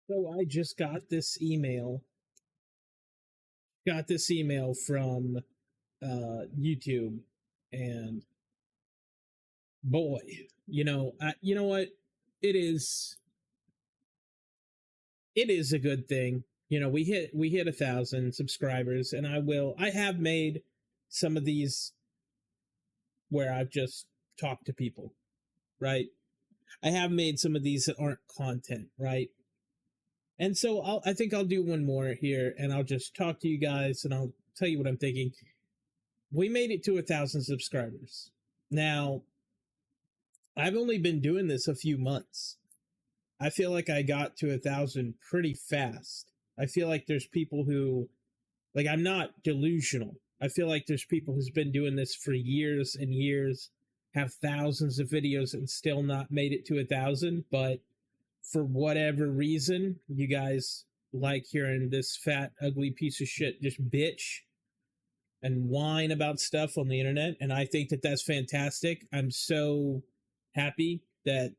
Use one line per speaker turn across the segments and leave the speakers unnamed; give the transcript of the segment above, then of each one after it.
So I just got this email from YouTube, and boy, you know what? It is it is a good thing. We hit 1,000 subscribers, and I have made some of these where I've just talked to people, right? I have made some of these that aren't content, right? And so I think I'll do one more here, and I'll just talk to you guys, and I'll tell you what I'm thinking. We made it to 1,000 subscribers. Now, I've only been doing this a few months. I feel like I got to 1,000 pretty fast. I feel like there's people who, like, I'm not delusional. I feel like there's people who's been doing this for years and years, have thousands of videos and still not made it to 1,000. But for whatever reason, you guys like hearing this fat, ugly piece of shit just bitch and whine about stuff on the internet. And I think that that's fantastic. I'm so happy that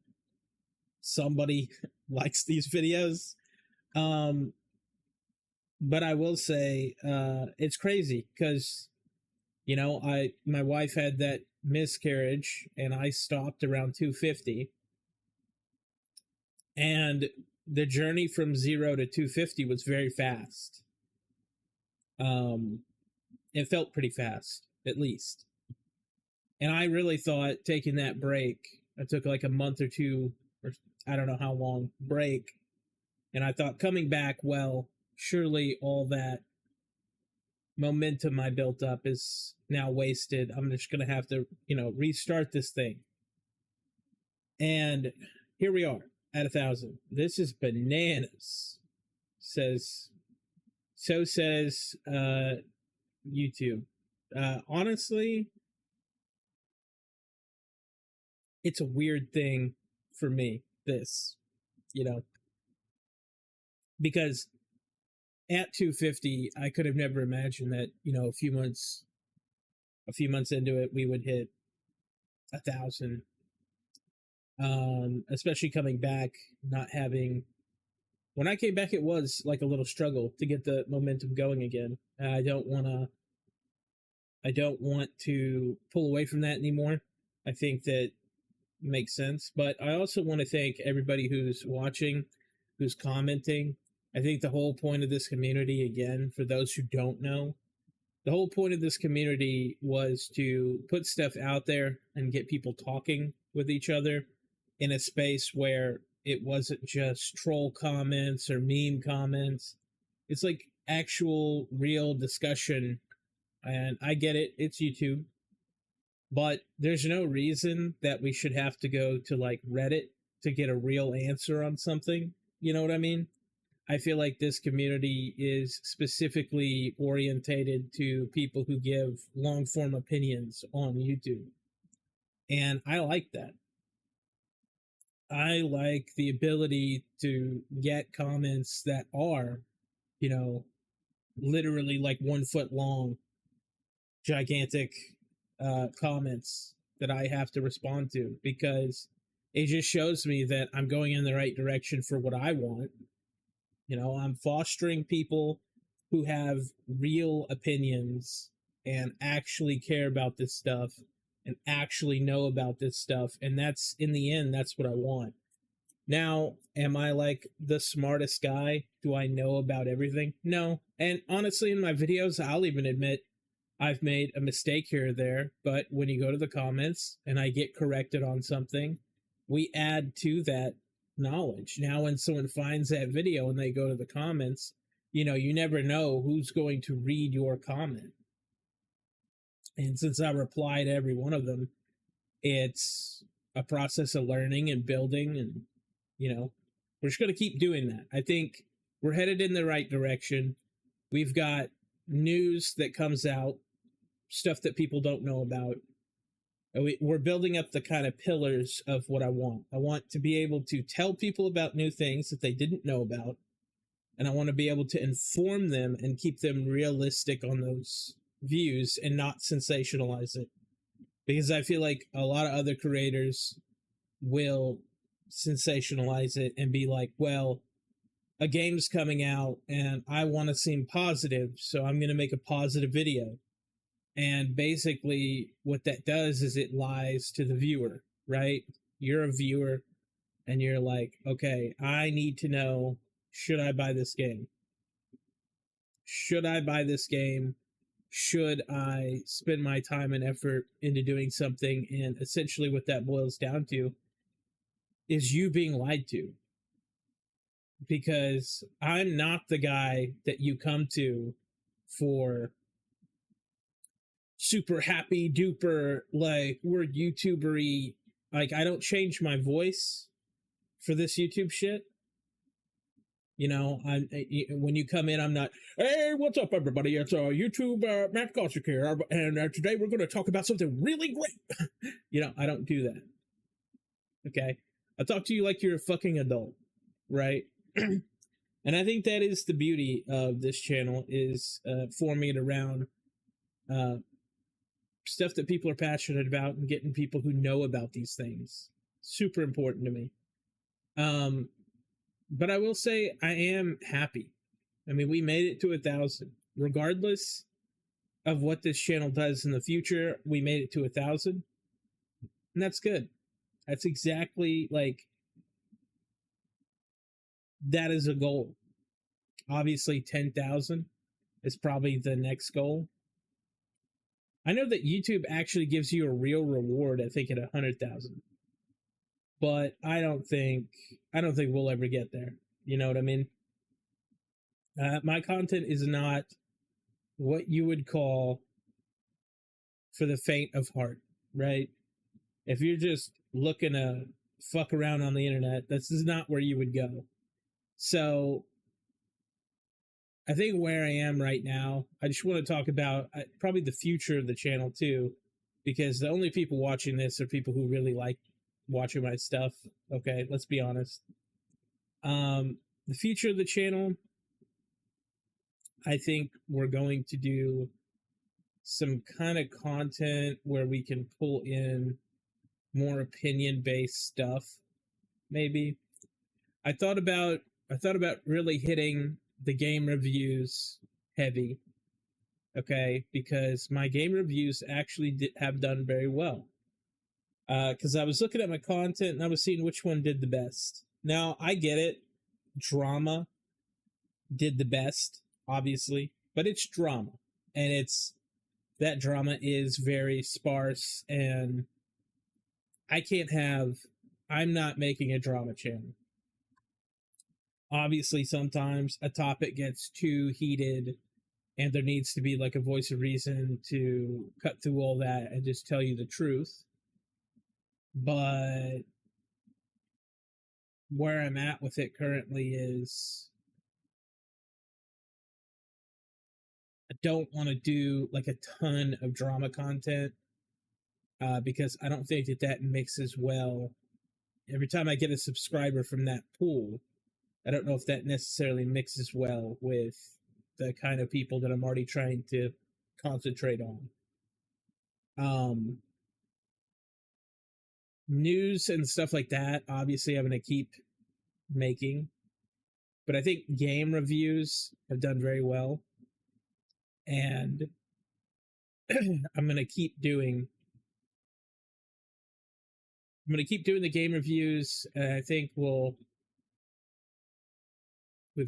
somebody likes these videos. Um, but I will say, it's crazy because, my wife had that miscarriage and I stopped around 250. And the journey from 0 to 250 was very fast. It felt pretty fast, at least. And I really thought taking that break, I took like a month or two, or I don't know how long break. And I thought coming back, well, surely all that momentum I built up is now wasted. I'm just going to have to, restart this thing. And here we are at 1,000. This is bananas. Says YouTube. Honestly, it's a weird thing for me, this, because at 250, I could have never imagined that, a few months into it, we would hit 1,000. Especially coming back, not having. When I came back, it was like a little struggle to get the momentum going again. I don't want to pull away from that anymore. I think that makes sense. But I also want to thank everybody who's watching, who's commenting. I think the whole point of this community, again, for those who don't know, the whole point of this community was to put stuff out there and get people talking with each other in a space where it wasn't just troll comments or meme comments. It's like actual real discussion. And I get it, it's YouTube. But there's no reason that we should have to go to like Reddit to get a real answer on something. You know what I mean? I feel like this community is specifically orientated to people who give long form opinions on YouTube. And I like that. I like the ability to get comments that are, literally like 1 foot long, gigantic comments that I have to respond to, because it just shows me that I'm going in the right direction for what I want. I'm fostering people who have real opinions and actually care about this stuff and actually know about this stuff. And that's, in the end, that's what I want. Now, am I like the smartest guy? Do I know about everything? No. And honestly, in my videos, I'll even admit I've made a mistake here or there. But when you go to the comments and I get corrected on something, we add to that knowledge. Now, when someone finds that video and they go to the comments, you never know who's going to read your comment. And since I reply to every one of them, it's a process of learning and building. And, we're just going to keep doing that. I think we're headed in the right direction. We've got news that comes out, stuff that people don't know about. We're building up the kind of pillars of what I want. I want to be able to tell people about new things that they didn't know about. And I want to be able to inform them and keep them realistic on those views and not sensationalize it. Because I feel like a lot of other creators will sensationalize it and be like, well, a game's coming out and I want to seem positive, so I'm going to make a positive video. And basically, what that does is it lies to the viewer, right? You're a viewer and you're like, okay, I need to know, should I buy this game? Should I buy this game? Should I spend my time and effort into doing something? And essentially, what that boils down to is you being lied to. Because I'm not the guy that you come to for super happy duper, like, we're YouTubery. Like, I don't change my voice for this YouTube shit. You know, when you come in, I'm not, hey, what's up, everybody? It's YouTube Matt Gossick here, and today we're going to talk about something really great. You know, I don't do that. Okay? I talk to you like you're a fucking adult, right? And I think that is the beauty of this channel, is forming it around stuff that people are passionate about and getting people who know about these things. Super important to me. But I will say I am happy. I mean, we made it to 1,000. Regardless of what this channel does in the future, we made it to 1,000. And that's good. That's exactly, like, that is a goal. Obviously, 10,000 is probably the next goal. I know that YouTube actually gives you a real reward, I think, at 100,000. But I don't think we'll ever get there. You know what I mean? My content is not what you would call for the faint of heart, right? If you're just looking to fuck around on the internet, this is not where you would go. So I think where I am right now, I just want to talk about probably the future of the channel too, because the only people watching this are people who really like watching my stuff. Okay, let's be honest. The future of the channel, I think we're going to do some kind of content where we can pull in more opinion-based stuff. Maybe I thought about really hitting the game reviews heavy. Okay, because my game reviews actually have done very well. Because I was looking at my content and I was seeing which one did the best. Now, I get it. Drama did the best, obviously, but it's drama. And that drama is very sparse, and I'm not making a drama channel. Obviously, sometimes a topic gets too heated and there needs to be like a voice of reason to cut through all that and just tell you the truth. But where I'm at with it currently is I don't want to do like a ton of drama content because I don't think that mixes well. Every time I get a subscriber from that pool, I don't know if that necessarily mixes well with the kind of people that I'm already trying to concentrate on. News and stuff like that, obviously, I'm going to keep making. But I think game reviews have done very well. And I'm going to keep doing the game reviews. And I think we've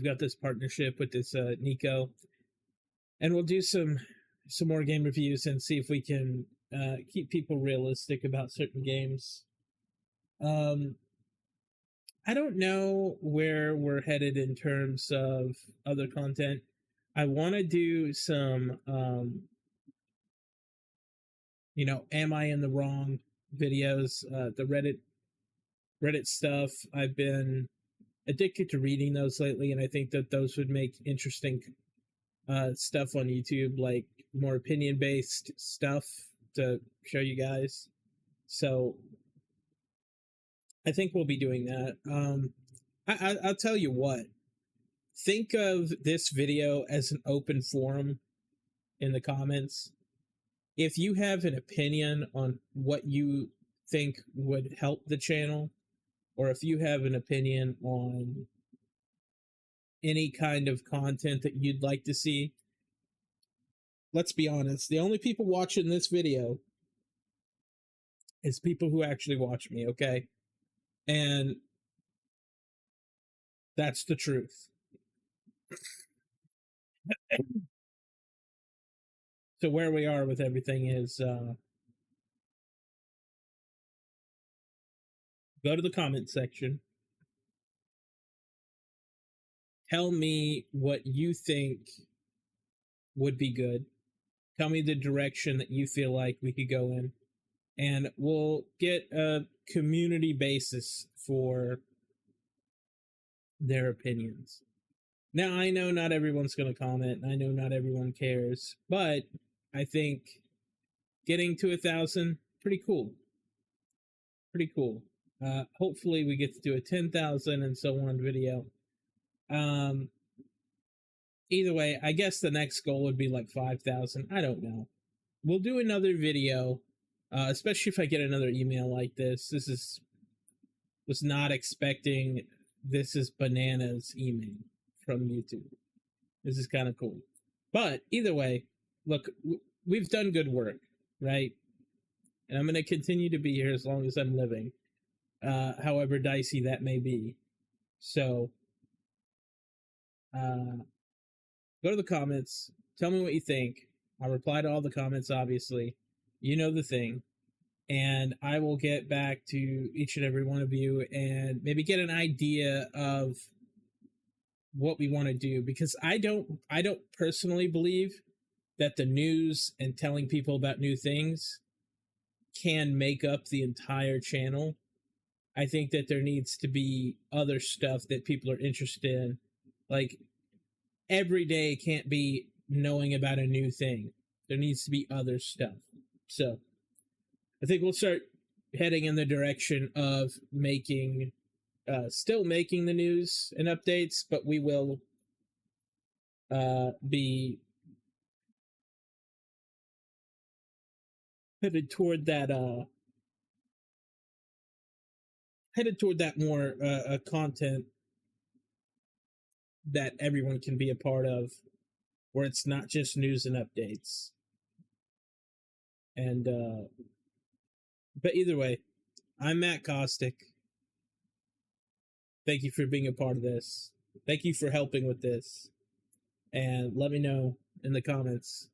got this partnership with this Nico, and we'll do some more game reviews and see if we can keep people realistic about certain games. I don't know where we're headed in terms of other content. I want to do some am I in the wrong videos, the Reddit stuff. I've been addicted to reading those lately, and I think that those would make interesting stuff on YouTube, like more opinion-based stuff to show you guys. So I think we'll be doing that. I'll tell you what. Think of this video as an open forum in the comments. If you have an opinion on what you think would help the channel, or if you have an opinion on any kind of content that you'd like to see. Let's be honest, the only people watching this video is people who actually watch me, okay? And that's the truth. So where we are with everything is go to the comment section. Tell me what you think would be good. Tell me the direction that you feel like we could go in. And we'll get a community basis for their opinions. Now, I know not everyone's going to comment, and I know not everyone cares, but I think getting to 1,000, pretty cool. Pretty cool. Hopefully we get to do a 10,000 and so on video. Either way, I guess the next goal would be like 5,000. I don't know. We'll do another video, especially if I get another email like this. Was not expecting this is bananas email from YouTube. This is kind of cool. But either way, look, we've done good work, right? And I'm going to continue to be here as long as I'm living, however dicey that may be. So, go to the comments. Tell me what you think. I'll reply to all the comments, obviously. You know the thing. And I will get back to each and every one of you and maybe get an idea of what we want to do, because I don't personally believe that the news and telling people about new things can make up the entire channel. I think that there needs to be other stuff that people are interested in. Like, every day can't be knowing about a new thing. There needs to be other stuff. So I think we'll start heading in the direction of making, still making the news and updates, but we will be headed toward that more content that everyone can be a part of, where it's not just news and updates. And but either way, I'm Matt Kostick. Thank you for being a part of this. Thank you for helping with this. And let me know in the comments.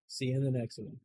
See you in the next one.